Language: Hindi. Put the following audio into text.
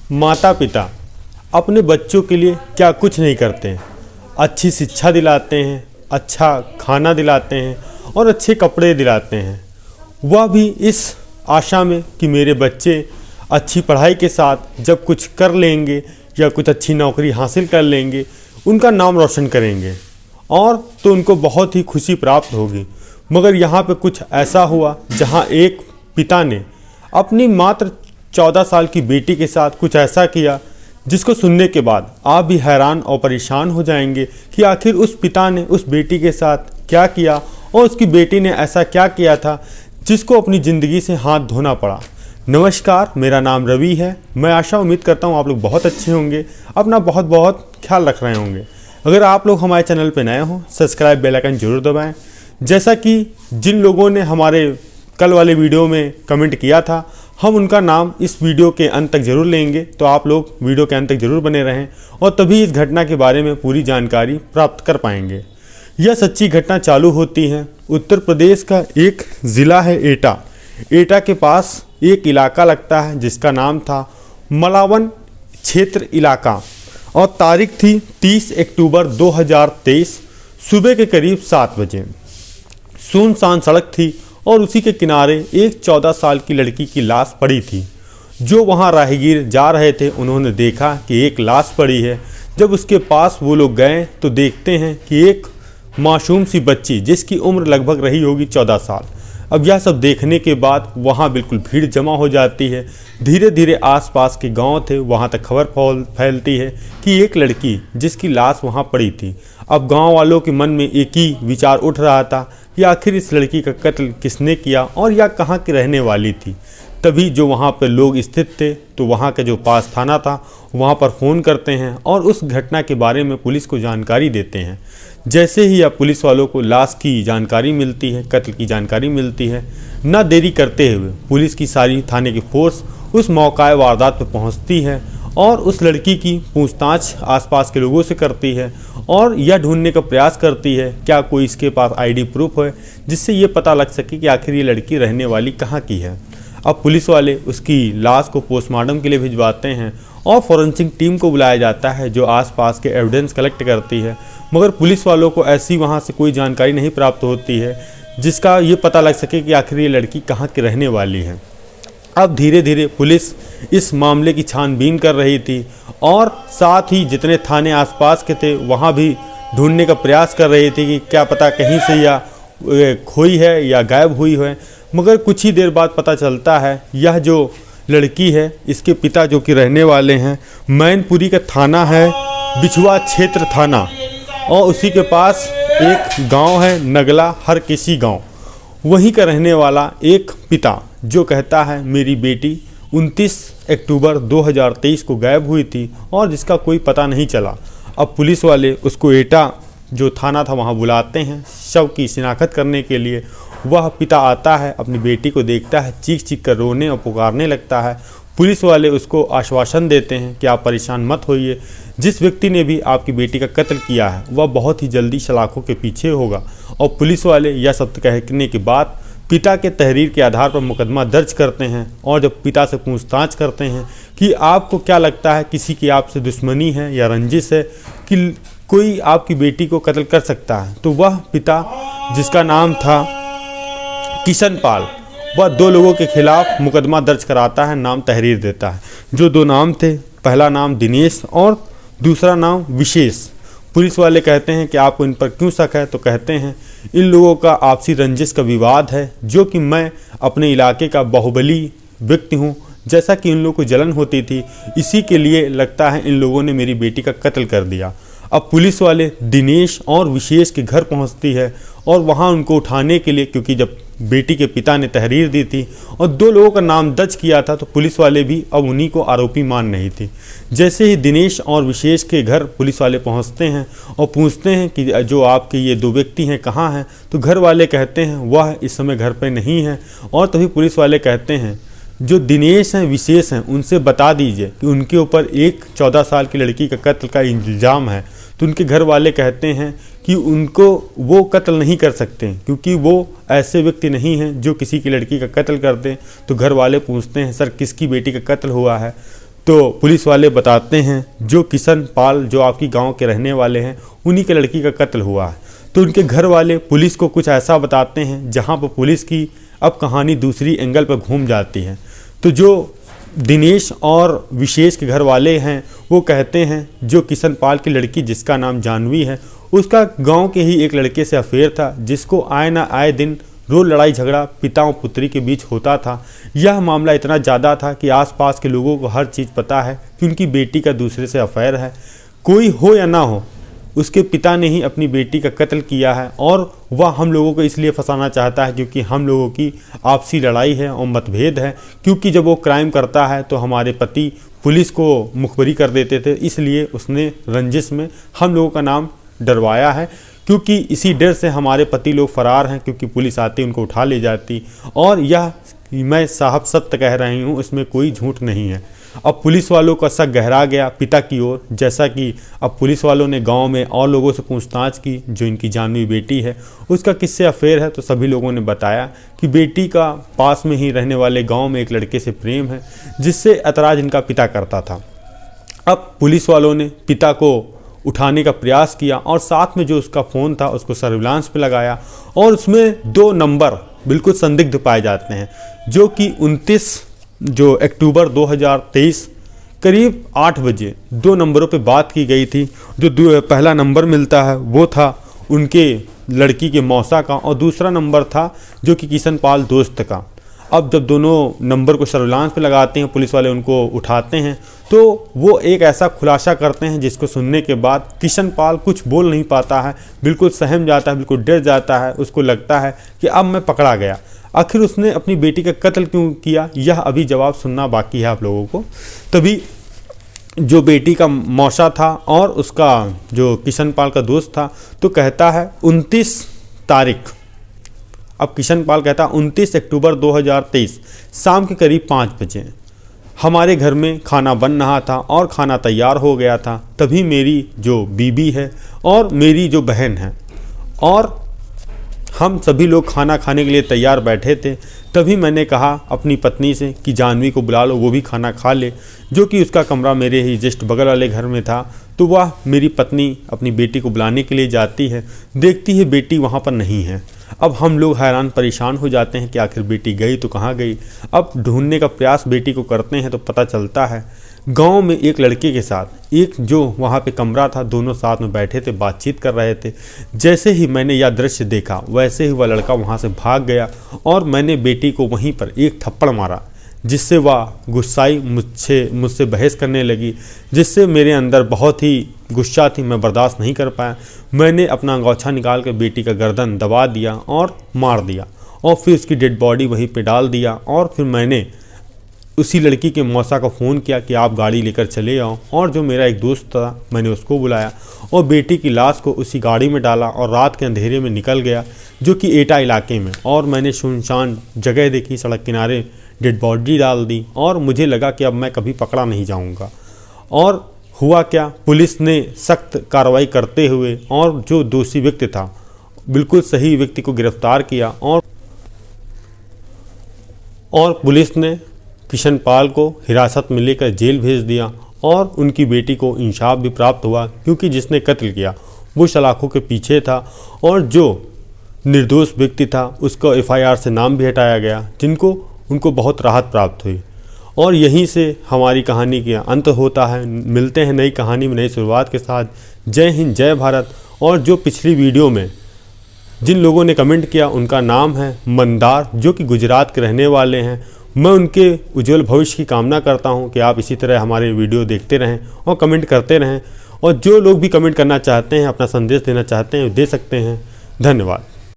माता पिता अपने बच्चों के लिए क्या कुछ नहीं करते हैं। अच्छी शिक्षा दिलाते हैं, अच्छा खाना दिलाते हैं और अच्छे कपड़े दिलाते हैं। वह भी इस आशा में कि मेरे बच्चे अच्छी पढ़ाई के साथ जब कुछ कर लेंगे या कुछ अच्छी नौकरी हासिल कर लेंगे, उनका नाम रोशन करेंगे और तो उनको बहुत ही खुशी प्राप्त होगी। मगर यहाँ पे कुछ ऐसा हुआ जहाँ एक पिता ने अपनी मात्र 14 साल की बेटी के साथ कुछ ऐसा किया जिसको सुनने के बाद आप भी हैरान और परेशान हो जाएंगे कि आखिर उस पिता ने उस बेटी के साथ क्या किया और उसकी बेटी ने ऐसा क्या किया था जिसको अपनी ज़िंदगी से हाथ धोना पड़ा। नमस्कार, मेरा नाम रवि है। मैं आशा उम्मीद करता हूँ आप लोग बहुत अच्छे होंगे, अपना बहुत बहुत ख्याल रख रहे होंगे। अगर आप लोग हमारे चैनल पर नए हो, सब्सक्राइब बेल आइकन जरूर दबाएं। जैसा कि जिन लोगों ने हमारे कल वाले वीडियो में कमेंट किया था, हम उनका नाम इस वीडियो के अंत तक जरूर लेंगे, तो आप लोग वीडियो के अंत तक जरूर बने रहें और तभी इस घटना के बारे में पूरी जानकारी प्राप्त कर पाएंगे। यह सच्ची घटना चालू होती है उत्तर प्रदेश का एक ज़िला है एटा। एटा के पास एक इलाका लगता है जिसका नाम था मलावन क्षेत्र इलाका और तारीख थी 30 अक्टूबर 2023 सुबह के करीब 7 बजे। सुनसान सड़क थी और उसी के किनारे एक 14 साल की लड़की की लाश पड़ी थी। जो वहां राहगीर जा रहे थे उन्होंने देखा कि एक लाश पड़ी है। जब उसके पास वो लोग गए तो देखते हैं कि एक मासूम सी बच्ची जिसकी उम्र लगभग रही होगी 14 साल। अब यह सब देखने के बाद वहां बिल्कुल भीड़ जमा हो जाती है। धीरे धीरे आसपास के गांव थे वहां तक खबर फैलती है कि एक लड़की जिसकी लाश वहां पड़ी थी। अब गांव वालों के मन में एक ही विचार उठ रहा था कि आखिर इस लड़की का कत्ल किसने किया और यह कहाँ की रहने वाली थी। तभी जो वहाँ पर लोग स्थित थे तो वहाँ का जो पास थाना था वहाँ पर फ़ोन करते हैं और उस घटना के बारे में पुलिस को जानकारी देते हैं। जैसे ही अब पुलिस वालों को लाश की जानकारी मिलती है, कत्ल की जानकारी मिलती है, न देरी करते हुए पुलिस की सारी थाने की फोर्स उस मौका वारदात पर पहुँचती है और उस लड़की की पूछताछ आसपास के लोगों से करती है और यह ढूंढने का प्रयास करती है क्या कोई इसके पास आईडी प्रूफ है जिससे ये पता लग सके कि आखिर ये लड़की रहने वाली कहाँ की है। अब पुलिस वाले उसकी लाश को पोस्टमार्टम के लिए भिजवाते हैं और फॉरेंसिक टीम को बुलाया जाता है जो आसपास के एविडेंस कलेक्ट करती है। मगर पुलिस वालों को ऐसी वहाँ से कोई जानकारी नहीं प्राप्त होती है जिसका ये पता लग सके कि आखिर ये लड़की कहाँ की रहने वाली है। अब धीरे धीरे पुलिस इस मामले की छानबीन कर रही थी और साथ ही जितने थाने आसपास के थे वहाँ भी ढूंढने का प्रयास कर रही थी कि क्या पता कहीं से या खोई है या गायब हुई है। मगर कुछ ही देर बाद पता चलता है यह जो लड़की है इसके पिता जो कि रहने वाले हैं मैनपुरी का थाना है बिछुआ क्षेत्र थाना और उसी के पास एक गांव है नगला हरकिसी गांव। वहीं का रहने वाला एक पिता जो कहता है मेरी बेटी 29 अक्टूबर 2023 को गायब हुई थी और जिसका कोई पता नहीं चला। अब पुलिस वाले उसको एटा जो थाना था वहां बुलाते हैं शव की शिनाख्त करने के लिए। वह पिता आता है, अपनी बेटी को देखता है, चीख चीख कर रोने और पुकारने लगता है। पुलिस वाले उसको आश्वासन देते हैं कि आप परेशान मत होइए, जिस व्यक्ति ने भी आपकी बेटी का कत्ल किया है वह बहुत ही जल्दी सलाखों के पीछे होगा। और पुलिस वाले यह सब कहने के बाद पिता के तहरीर के आधार पर मुकदमा दर्ज करते हैं और जब पिता से पूछताछ करते हैं कि आपको क्या लगता है किसी की आपसे दुश्मनी है या रंजिश है कि कोई आपकी बेटी को कत्ल कर सकता है, तो वह पिता जिसका नाम था किशन पाल वह 2 लोगों के खिलाफ मुकदमा दर्ज कराता है, नाम तहरीर देता है। जो 2 नाम थे, पहला नाम दिनेश और दूसरा नाम विशेष। पुलिस वाले कहते हैं कि आपको इन पर क्यों शक है, तो कहते हैं इन लोगों का आपसी रंजिश का विवाद है जो कि मैं अपने इलाके का बाहुबली व्यक्ति हूँ। जैसा कि इन लोगों को जलन होती थी इसी के लिए लगता है इन लोगों ने मेरी बेटी का कत्ल कर दिया। अब पुलिस वाले दिनेश और विशेष के घर पहुंचती है और वहां उनको उठाने के लिए, क्योंकि जब बेटी के पिता ने तहरीर दी थी और 2 लोगों का नाम दर्ज किया था तो पुलिस वाले भी अब उन्हीं को आरोपी मान रही थी। जैसे ही दिनेश और विशेष के घर पुलिस वाले पहुंचते हैं और पूछते हैं कि जो आपके ये 2 व्यक्ति हैं कहाँ हैं, तो घर वाले कहते हैं वह इस समय घर पर नहीं है। और तभी पुलिस वाले कहते हैं जो दिनेश हैं विशेष हैं उनसे बता दीजिए कि उनके ऊपर एक 14 साल की लड़की का कत्ल का इल्ज़ाम है। तो उनके घर वाले कहते हैं कि उनको वो कत्ल नहीं कर सकते क्योंकि वो ऐसे व्यक्ति नहीं हैं जो किसी की लड़की का कत्ल कर दें। तो घर वाले पूछते हैं सर किसकी बेटी का कत्ल हुआ है, तो पुलिस वाले बताते हैं जो किशन पाल जो आपकी गांव के रहने वाले हैं उन्हीं के लड़की का कत्ल हुआ है। तो उनके घर वाले पुलिस को कुछ ऐसा बताते हैं जहां पर पुलिस की अब कहानी दूसरी एंगल पर घूम जाती है। तो जो दिनेश और विशेष के घर वाले हैं वो कहते हैं जो किशन पाल की लड़की जिसका नाम जानवी है उसका गांव के ही एक लड़के से अफेयर था, जिसको आए ना आए दिन रोज लड़ाई झगड़ा पिता और पुत्री के बीच होता था। यह मामला इतना ज़्यादा था कि आसपास के लोगों को हर चीज़ पता है कि उनकी बेटी का दूसरे से अफेयर है। कोई हो या ना हो, उसके पिता ने ही अपनी बेटी का कत्ल किया है और वह हम लोगों को इसलिए फंसाना चाहता है क्योंकि हम लोगों की आपसी लड़ाई है और मतभेद है। क्योंकि जब वो क्राइम करता है तो हमारे पति पुलिस को मुखबरी कर देते थे, इसलिए उसने रंजिश में हम लोगों का नाम डरवाया है। क्योंकि इसी डर से हमारे पति लोग फरार हैं, क्योंकि पुलिस आती उनको उठा ले जाती। और यह मैं साहब सत्य कह रही हूँ, इसमें कोई झूठ नहीं है। अब पुलिस वालों का शक गहरा गया पिता की ओर, जैसा कि अब पुलिस वालों ने गांव में और लोगों से पूछताछ की जो इनकी जानवी बेटी है उसका किससे अफेयर है। तो सभी लोगों ने बताया कि बेटी का पास में ही रहने वाले गांव में एक लड़के से प्रेम है जिससे ऐतराज़ इनका पिता करता था। अब पुलिस वालों ने पिता को उठाने का प्रयास किया और साथ में जो उसका फ़ोन था उसको सर्विलांस पे लगाया और उसमें 2 नंबर बिल्कुल संदिग्ध पाए जाते हैं, जो कि 29 अक्टूबर 2023 करीब 8 बजे 2 नंबरों पे बात की गई थी। जो पहला नंबर मिलता है वो था उनके लड़की के मौसा का और दूसरा नंबर था जो कि किशन पाल दोस्त का। अब जब दोनों नंबर को सर्विलांस पे लगाते हैं, पुलिस वाले उनको उठाते हैं, तो वो एक ऐसा खुलासा करते हैं जिसको सुनने के बाद किशन पाल कुछ बोल नहीं पाता है, बिल्कुल सहम जाता है, बिल्कुल डर जाता है। उसको लगता है कि अब मैं पकड़ा गया। आखिर उसने अपनी बेटी का कत्ल क्यों किया, यह अभी जवाब सुनना बाकी है आप लोगों को। तभी जो बेटी का मौसा था और उसका जो किशन पाल का दोस्त था तो कहता है 29 तारीख। अब किशन पाल कहता 29 अक्टूबर 2023 शाम के करीब 5 बजे हमारे घर में खाना बन रहा था और खाना तैयार हो गया था। तभी मेरी जो बीबी है और मेरी जो बहन है और हम सभी लोग खाना खाने के लिए तैयार बैठे थे। तभी मैंने कहा अपनी पत्नी से कि जानवी को बुला लो, वो भी खाना खा ले, जो कि उसका कमरा मेरे ही जस्ट बगल वाले घर में था। तो वह मेरी पत्नी अपनी बेटी को बुलाने के लिए जाती है, देखती है बेटी वहाँ पर नहीं है। अब हम लोग हैरान परेशान हो जाते हैं कि आखिर बेटी गई तो कहाँ गई। अब ढूंढने का प्रयास बेटी को करते हैं तो पता चलता है गांव में एक लड़के के साथ एक जो वहाँ पे कमरा था, दोनों साथ में बैठे थे, बातचीत कर रहे थे। जैसे ही मैंने यह दृश्य देखा वैसे ही वह लड़का वहाँ से भाग गया और मैंने बेटी को वहीं पर एक थप्पड़ मारा, जिससे वह गुस्साई मुझसे बहस करने लगी, जिससे मेरे अंदर बहुत ही गुस्सा थी, मैं बर्दाश्त नहीं कर पाया। मैंने अपना अंगोछा निकाल कर बेटी का गर्दन दबा दिया और मार दिया और फिर उसकी डेड बॉडी वहीं पे डाल दिया। और फिर मैंने उसी लड़की के मौसा को फ़ोन किया कि आप गाड़ी लेकर चले आओ, और जो मेरा एक दोस्त था मैंने उसको बुलाया और बेटी की लाश को उसी गाड़ी में डाला और रात के अंधेरे में निकल गया, जो कि एटा इलाके में। और मैंने सुनसान जगह देखी, सड़क किनारे डेड बॉडी डाल दी और मुझे लगा कि अब मैं कभी पकड़ा नहीं जाऊंगा। और हुआ क्या, पुलिस ने सख्त कार्रवाई करते हुए और जो दोषी व्यक्ति था बिल्कुल सही व्यक्ति को गिरफ्तार किया और पुलिस ने किशन पाल को हिरासत में लेकर जेल भेज दिया और उनकी बेटी को इंसाफ भी प्राप्त हुआ, क्योंकि जिसने कत्ल किया वो सलाखों के पीछे था और जो निर्दोष व्यक्ति था उसका एफआईआर से नाम भी हटाया गया, जिनको उनको बहुत राहत प्राप्त हुई। और यहीं से हमारी कहानी का अंत होता है। मिलते हैं नई कहानी में नई शुरुआत के साथ। जय हिंद, जय भारत। और जो पिछली वीडियो में जिन लोगों ने कमेंट किया उनका नाम है मंदार, जो कि गुजरात के रहने वाले हैं। मैं उनके उज्जवल भविष्य की कामना करता हूं कि आप इसी तरह हमारे वीडियो देखते रहें और कमेंट करते रहें। और जो लोग भी कमेंट करना चाहते हैं, अपना संदेश देना चाहते हैं, दे सकते हैं। धन्यवाद।